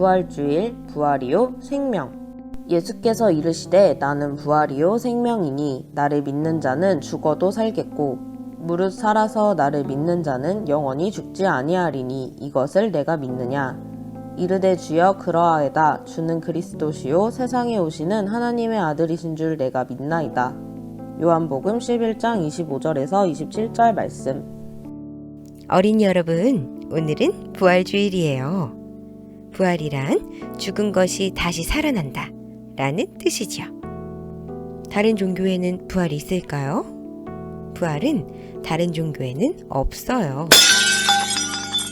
부활주일, 부활이요 생명. 예수께서 이르시되 나는 부활이요 생명이니 나를 믿는 자는 죽어도 살겠고 무릇 살아서 나를 믿는 자는 영원히 죽지 아니하리니 이것을 내가 믿느냐. 이르되 주여 그러하에다 주는 그리스도시요 세상에 오시는 하나님의 아들이신 줄 내가 믿나이다. 요한복음 11장 25절에서 27절 말씀. 어린이 여러분, 오늘은 부활주일이에요. 부활이란 죽은 것이 다시 살아난다 라는 뜻이죠. 다른 종교에는 부활이 있을까요? 부활은 다른 종교에는 없어요.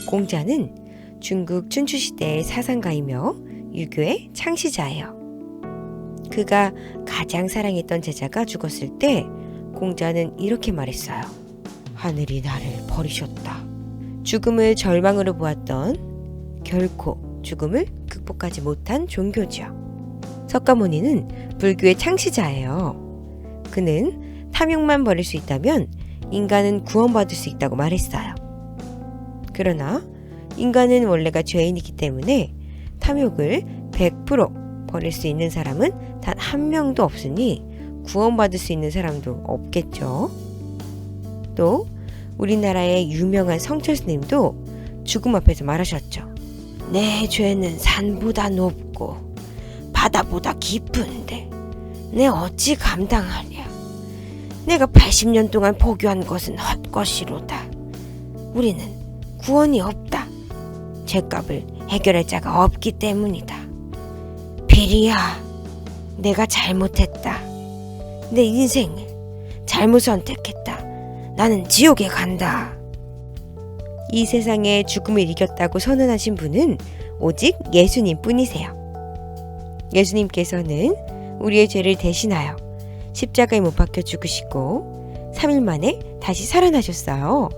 공자는 중국 춘추시대의 사상가이며 유교의 창시자예요. 그가 가장 사랑했던 제자가 죽었을 때 공자는 이렇게 말했어요. 하늘이 나를 버리셨다. 죽음을 절망으로 보았던 결코 죽음을 극복하지 못한 종교죠. 석가모니는 불교의 창시자예요. 그는 탐욕만 버릴 수 있다면 인간은 구원받을 수 있다고 말했어요. 그러나 인간은 원래가 죄인이기 때문에 탐욕을 100% 버릴 수 있는 사람은 단 한 명도 없으니 구원받을 수 있는 사람도 없겠죠. 또 우리나라의 유명한 성철 스님도 죽음 앞에서 말하셨죠. 내 죄는 산보다 높고 바다보다 깊은데 내 어찌 감당하냐. 내가 80년 동안 포교한 것은 헛것이로다. 우리는 구원이 없다. 죄값을 해결할 자가 없기 때문이다. 비리야, 내가 잘못했다. 내 인생을 잘못 선택했다. 나는 지옥에 간다. 이 세상에 죽음을 이겼다고 선언하신 분은 오직 예수님 뿐이세요. 예수님께서는 우리의 죄를 대신하여 십자가에 못 박혀 죽으시고 3일 만에 다시 살아나셨어요.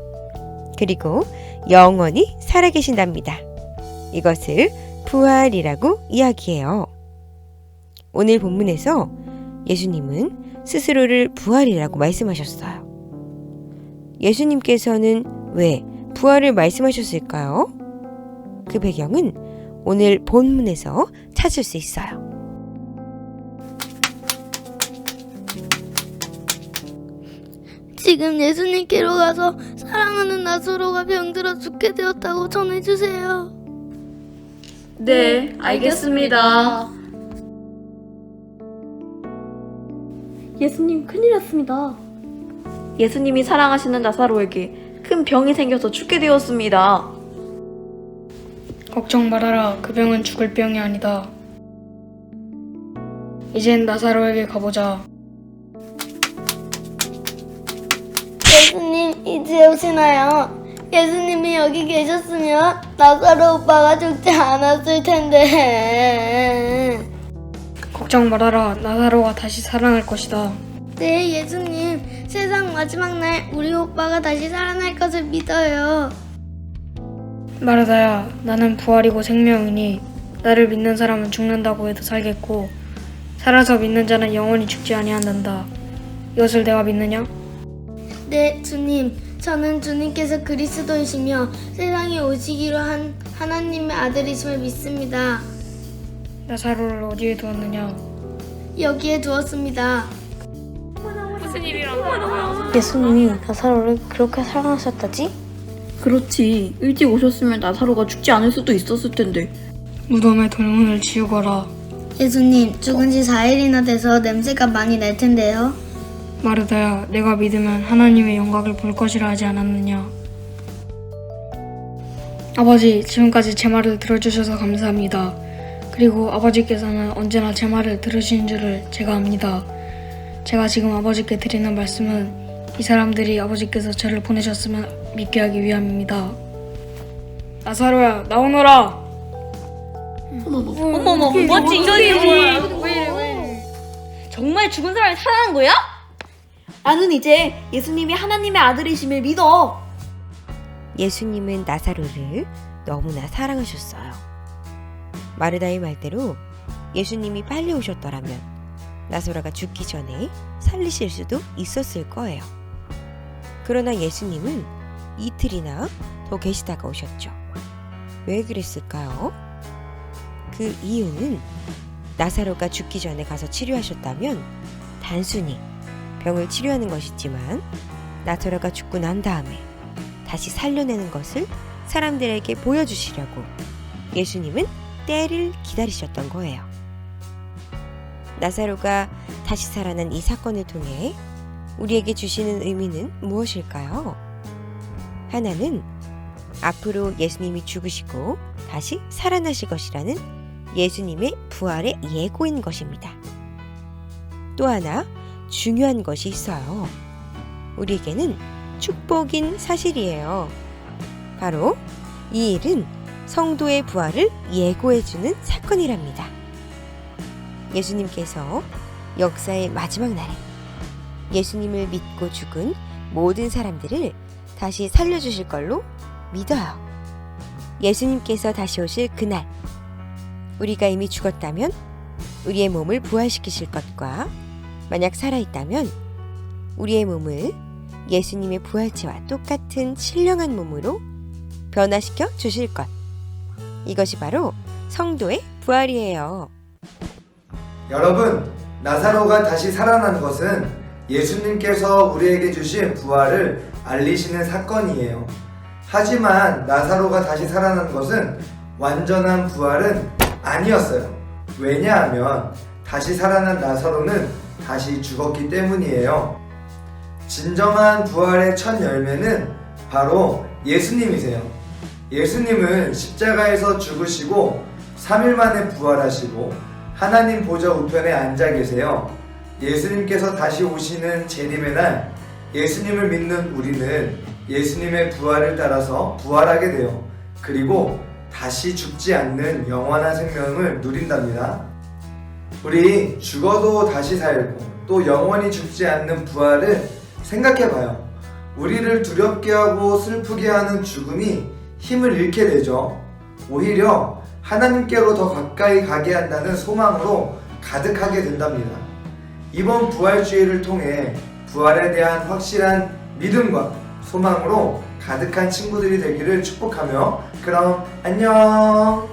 그리고 영원히 살아계신답니다. 이것을 부활이라고 이야기해요. 오늘 본문에서 예수님은 스스로를 부활이라고 말씀하셨어요. 예수님께서는 왜 부활을 말씀하셨을까요? 그 배경은 오늘 본문에서 찾을 수 있어요. 지금 예수님께로 가서 사랑하는 나사로가 병들어 죽게 되었다고 전해주세요. 네, 알겠습니다. 예수님, 큰일 났습니다. 예수님이 사랑하시는 나사로에게 큰 병이 생겨서 죽게 되었습니다. 걱정 말아라. 그 병은 죽을 병이 아니다. 이젠 나사로에게 가보자. 예수님, 이제 오시나요? 예수님이 여기 계셨으면 나사로 오빠가 죽지 않았을 텐데. 걱정 말아라. 나사로가 다시 살아날 것이다. 네, 예수님. 세상 마지막 날 우리 오빠가 다시 살아날 것을 믿어요. 마르다야, 나는 부활이고 생명이니 나를 믿는 사람은 죽는다고 해도 살겠고 살아서 믿는 자는 영원히 죽지 아니한단다. 이것을 내가 믿느냐? 네, 주님. 저는 주님께서 그리스도이시며 세상에 오시기로 한 하나님의 아들이심을 믿습니다. 나사로를 어디에 두었느냐? 여기에 두었습니다. 예수님이 나사로를 그렇게 사랑하셨다지? 그렇지. 일찍 오셨으면 나사로가 죽지 않을 수도 있었을 텐데. 무덤의 돌문을 지우거라. 예수님, 죽은 지 4일이나 돼서 냄새가 많이 날 텐데요. 마르다야, 내가 믿으면 하나님의 영광을 볼 것이라 하지 않았느냐? 아버지, 지금까지 제 말을 들어주셔서 감사합니다. 그리고 아버지께서는 언제나 제 말을 들으시는 줄을 제가 압니다. 제가 지금 아버지께 드리는 말씀은 이 사람들이 아버지께서 저를 보내셨으면 믿게 하기 위함입니다. 나사로야, 나오너라! 어머머, 뭐지? 정말 죽은 사람이 살아난 거야? 나는 이제 예수님이 하나님의 아들이심을 믿어. 예수님은 나사로를 너무나 사랑하셨어요. 마르다의 말대로 예수님이 빨리 오셨더라면 나사로가 죽기 전에 살리실 수도 있었을 거예요. 그러나 예수님은 이틀이나 더 계시다가 오셨죠. 왜 그랬을까요? 그 이유는 나사로가 죽기 전에 가서 치료하셨다면 단순히 병을 치료하는 것이지만 나사로가 죽고 난 다음에 다시 살려내는 것을 사람들에게 보여주시려고 예수님은 때를 기다리셨던 거예요. 나사로가 다시 살아난 이 사건을 통해 우리에게 주시는 의미는 무엇일까요? 하나는 앞으로 예수님이 죽으시고 다시 살아나실 것이라는 예수님의 부활의 예고인 것입니다. 또 하나 중요한 것이 있어요. 우리에게는 축복인 사실이에요. 바로 이 일은 성도의 부활을 예고해주는 사건이랍니다. 예수님께서 역사의 마지막 날에 예수님을 믿고 죽은 모든 사람들을 다시 살려주실 걸로 믿어요. 예수님께서 다시 오실 그날, 우리가 이미 죽었다면 우리의 몸을 부활시키실 것과 만약 살아있다면 우리의 몸을 예수님의 부활체와 똑같은 신령한 몸으로 변화시켜 주실 것. 이것이 바로 성도의 부활이에요. 여러분, 나사로가 다시 살아난 것은 예수님께서 우리에게 주신 부활을 알리시는 사건이에요. 하지만 나사로가 다시 살아난 것은 완전한 부활은 아니었어요. 왜냐하면 다시 살아난 나사로는 다시 죽었기 때문이에요. 진정한 부활의 첫 열매는 바로 예수님이세요. 예수님은 십자가에서 죽으시고 3일 만에 부활하시고 하나님 보좌 우편에 앉아 계세요. 예수님께서 다시 오시는 재림의 날, 예수님을 믿는 우리는 예수님의 부활을 따라서 부활하게 돼요. 그리고 다시 죽지 않는 영원한 생명을 누린답니다. 우리 죽어도 다시 살고 또 영원히 죽지 않는 부활을 생각해봐요. 우리를 두렵게 하고 슬프게 하는 죽음이 힘을 잃게 되죠. 오히려 하나님께로 더 가까이 가게 한다는 소망으로 가득하게 된답니다. 이번 부활주의를 통해 부활에 대한 확실한 믿음과 소망으로 가득한 친구들이 되기를 축복하며 그럼 안녕!